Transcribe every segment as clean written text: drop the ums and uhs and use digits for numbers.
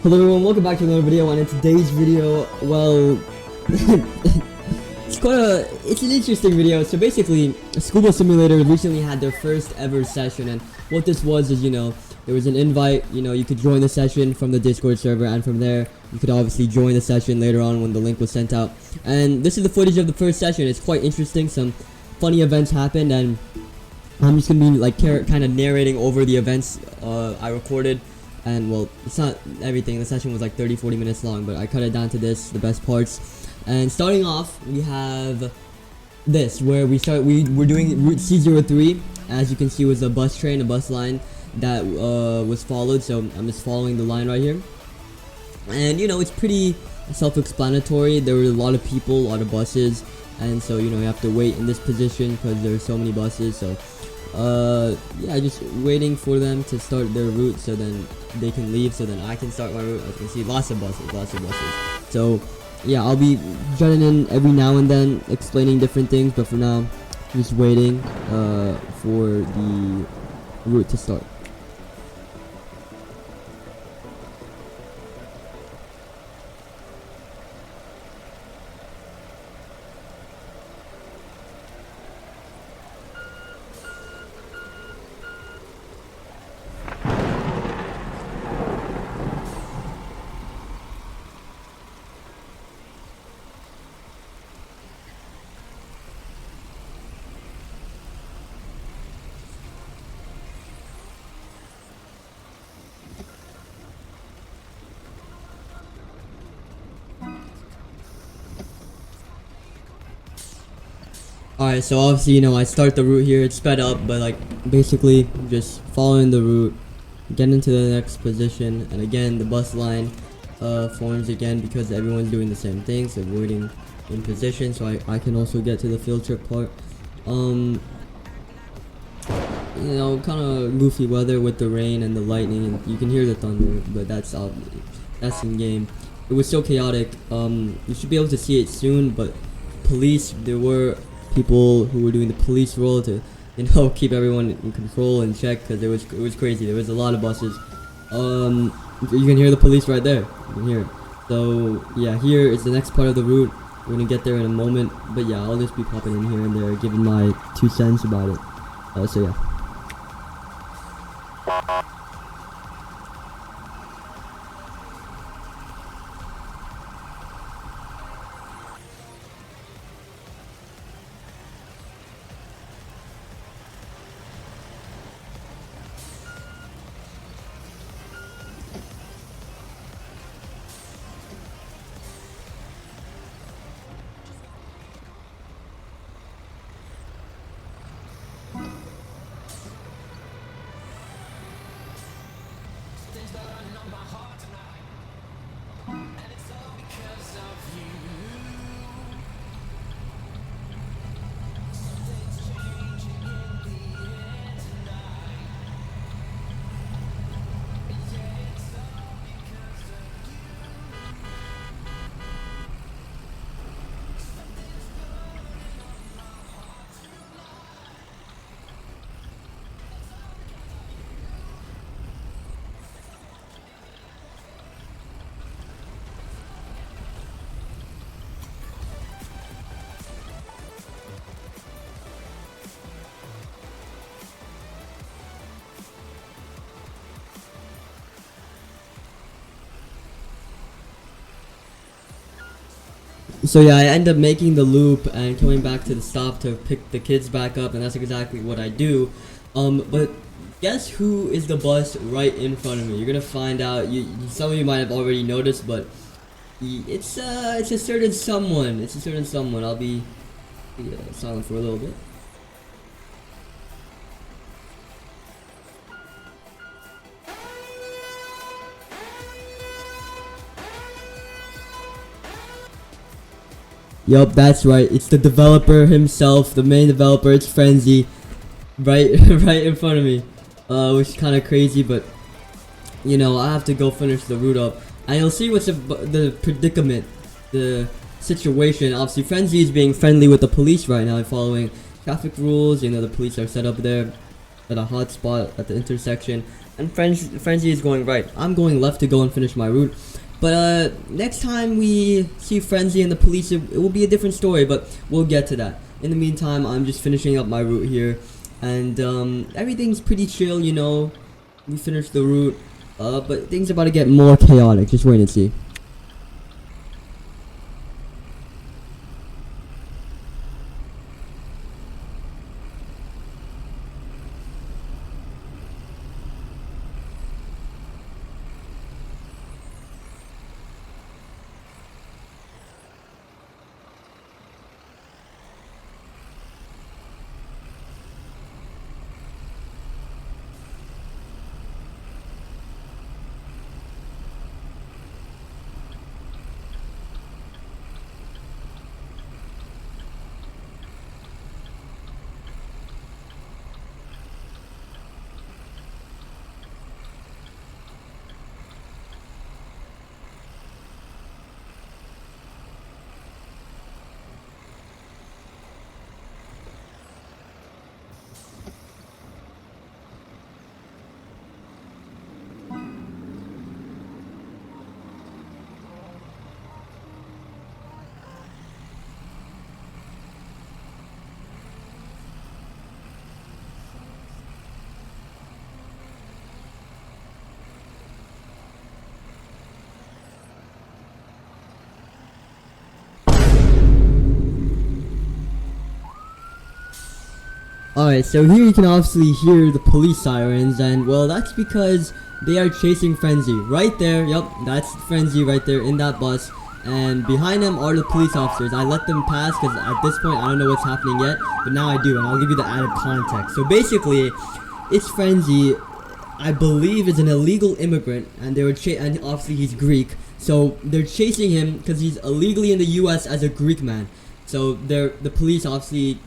Hello everyone, welcome back to another video. And in today's video, well, it's an interesting video. So basically, School Bus Simulator recently had their first ever session, and what this was is, there was an invite, you could join the session from the Discord server, and from there, you could obviously join the session later on when the link was sent out. And this is the footage of the first session. It's quite interesting. Some funny events happened, and I'm just gonna be like kind of narrating over the events I recorded. And well, it's not everything. The session was like 30-40 minutes long, but I cut it down to the best parts. And starting off, we have this, where we're doing Route C03. As you can see, was a bus line that was followed. So I'm just following the line right here. And it's pretty self-explanatory. There were a lot of people, a lot of buses, and so you have to wait in this position because there are so many buses. So yeah, just waiting for them to start their route so then they can leave, so then I can start my route. As you can see, lots of buses. So yeah, I'll be joining in every now and then explaining different things, but for now, just waiting for the route to start. Alright, so obviously, I start the route here. It's sped up, but like basically just following the route, get into the next position, and again the bus line forms again because everyone's doing the same thing. So waiting in position so I can also get to the field trip part. Kind of goofy weather with the rain and the lightning, and you can hear the thunder, but that's in game. It was so chaotic. You should be able to see it soon, but there were people who were doing the police role to keep everyone in control and check, because it was crazy. There was a lot of buses. You can hear the police right there. You can hear it. So yeah, here is the next part of the route. We're gonna get there in a moment, but yeah, I'll just be popping in here and there, giving my 2 cents about it. So yeah. So yeah, I end up making the loop and coming back to the stop to pick the kids back up, and that's exactly what I do. But guess who is the bus right in front of me? You're gonna find out. Some of you might have already noticed, but it's a certain someone. It's a certain someone. I'll be silent for a little bit. Yup, that's right. It's the developer himself, the main developer. It's Frenzy, right in front of me, which is kind of crazy. But I have to go finish the route up, and you'll see what's the predicament, the situation. Obviously, Frenzy is being friendly with the police right now, following traffic rules. The police are set up there at a hot spot at the intersection. and Frenzy is going right. I'm going left to go and finish my route. But next time we see Frenzy and the police, it will be a different story, but we'll get to that. In the meantime, I'm just finishing up my route here, and everything's pretty chill, you know. We finished the route, but things are about to get more chaotic. Just wait and see. Alright, so here you can obviously hear the police sirens, and well, that's because they are chasing Frenzy. Right there, yep, that's Frenzy right there in that bus, and behind them are the police officers. I let them pass because at this point I don't know what's happening yet, but now I do, and I'll give you the added context. So basically, it's Frenzy, I believe is an illegal immigrant, and they were and obviously he's Greek, so they're chasing him because he's illegally in the US as a Greek man. So the police obviously,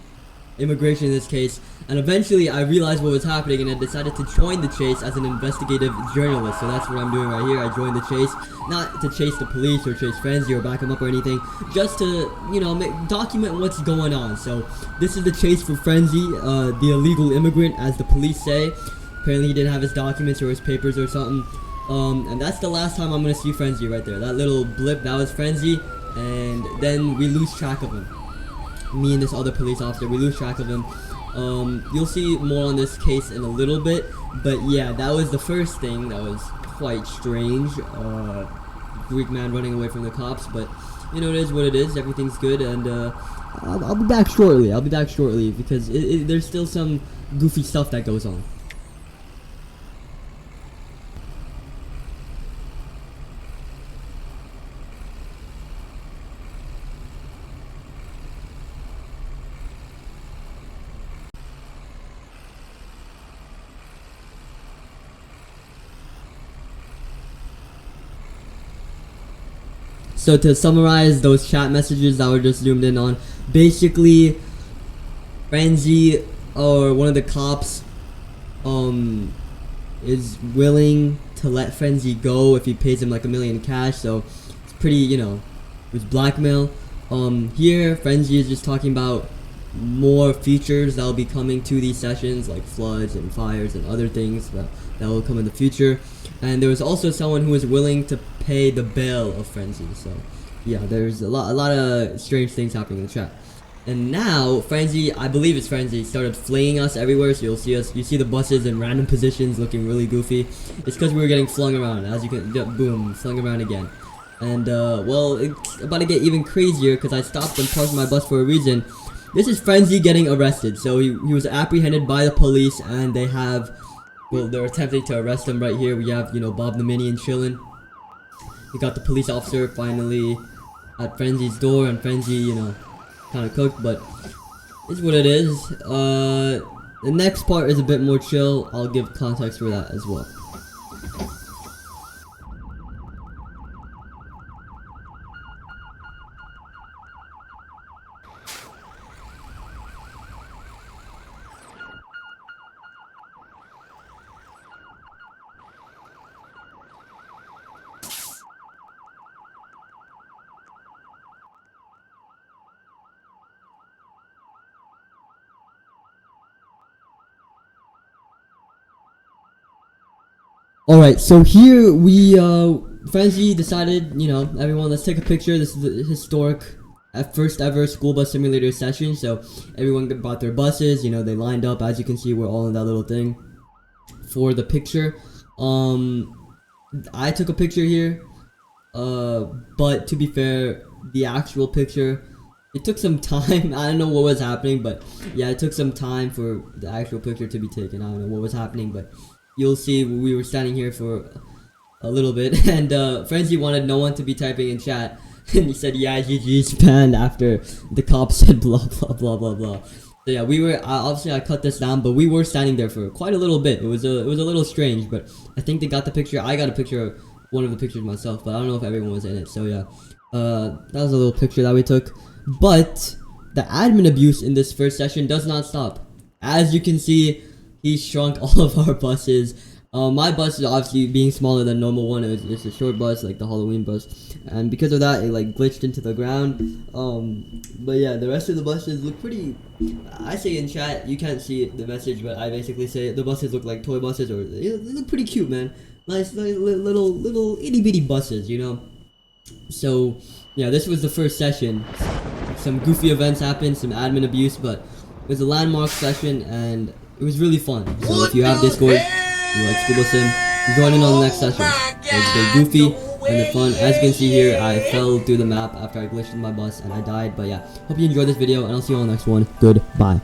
immigration in this case, and eventually I realized what was happening and I decided to join the chase as an investigative journalist. So that's what I'm doing right here. I joined the chase, not to chase the police or chase Frenzy or back him up or anything, just to, you know, document what's going on. So this is the chase for Frenzy, the illegal immigrant, as the police say. Apparently he didn't have his documents or his papers or something, and that's the last time I'm gonna see Frenzy right there. That little blip, that was Frenzy, and then we lose track of him. Me and this other police officer, we lose track of him. You'll see more on this case in a little bit, but yeah, that was the first thing that was quite strange. Greek man running away from the cops, but you know, it is what it is. Everything's good, and I'll be back shortly. I'll be back shortly because there's still some goofy stuff that goes on. So to summarize those chat messages that were just zoomed in on, basically, Frenzy or one of the cops is willing to let Frenzy go if he pays him like $1 million cash. So it's pretty, you know, it was blackmail. Here Frenzy is just talking about more features that will be coming to these sessions, like floods and fires and other things that will come in the future. And there was also someone who was willing to pay the bail of Frenzy. So yeah, there's a lot of strange things happening in the chat. And now Frenzy, I believe it's Frenzy, started fleeing us everywhere. So you see the buses in random positions looking really goofy. It's because we were getting flung around, as you can, boom, flung around again. And well, it's about to get even crazier because I stopped and parked my bus for a reason. This is Frenzy getting arrested. So he was apprehended by the police, and they have, well, they're attempting to arrest him right here. We have, you know, Bob the Minion chilling. We got the police officer finally at Frenzy's door, and Frenzy, you know, kind of cooked, but it's what it is. The next part is a bit more chill. I'll give context for that as well. Alright, so here we, Frenzy decided, everyone, let's take a picture. This is the historic first ever school bus simulator session. So everyone brought their buses, they lined up. As you can see, we're all in that little thing for the picture. I took a picture here, but to be fair, the actual picture, it took some time. I don't know what was happening, but yeah, it took some time for the actual picture to be taken. I don't know what was happening, but you'll see we were standing here for a little bit, and Frenzy wanted no one to be typing in chat, and he said, yeah, GG's banned after the cop said blah blah blah blah blah. So yeah, we were obviously I cut this down, but we were standing there for quite a little bit. It was a little strange, but I think they got the picture. I got a picture of one of the pictures myself, but I don't know if everyone was in it. So yeah, that was a little picture that we took. But the admin abuse in this first session does not stop. As you can see, he shrunk all of our buses. My bus is obviously being smaller than normal one. It's a short bus, like the Halloween bus, and because of that, it like glitched into the ground. But yeah, the rest of the buses look pretty. I say in chat, you can't see the message, but I basically say the buses look like toy buses, or they look pretty cute, man. Nice, little itty bitty buses, So yeah, this was the first session. Some goofy events happened, some admin abuse, but it was a landmark session and it was really fun. So if you have Discord, you like Scuba Sim, join in on the next session. It was very goofy and the fun. As you can see here, I fell through the map after I glitched in my bus and I died. But yeah, hope you enjoyed this video and I'll see you on the next one. Goodbye.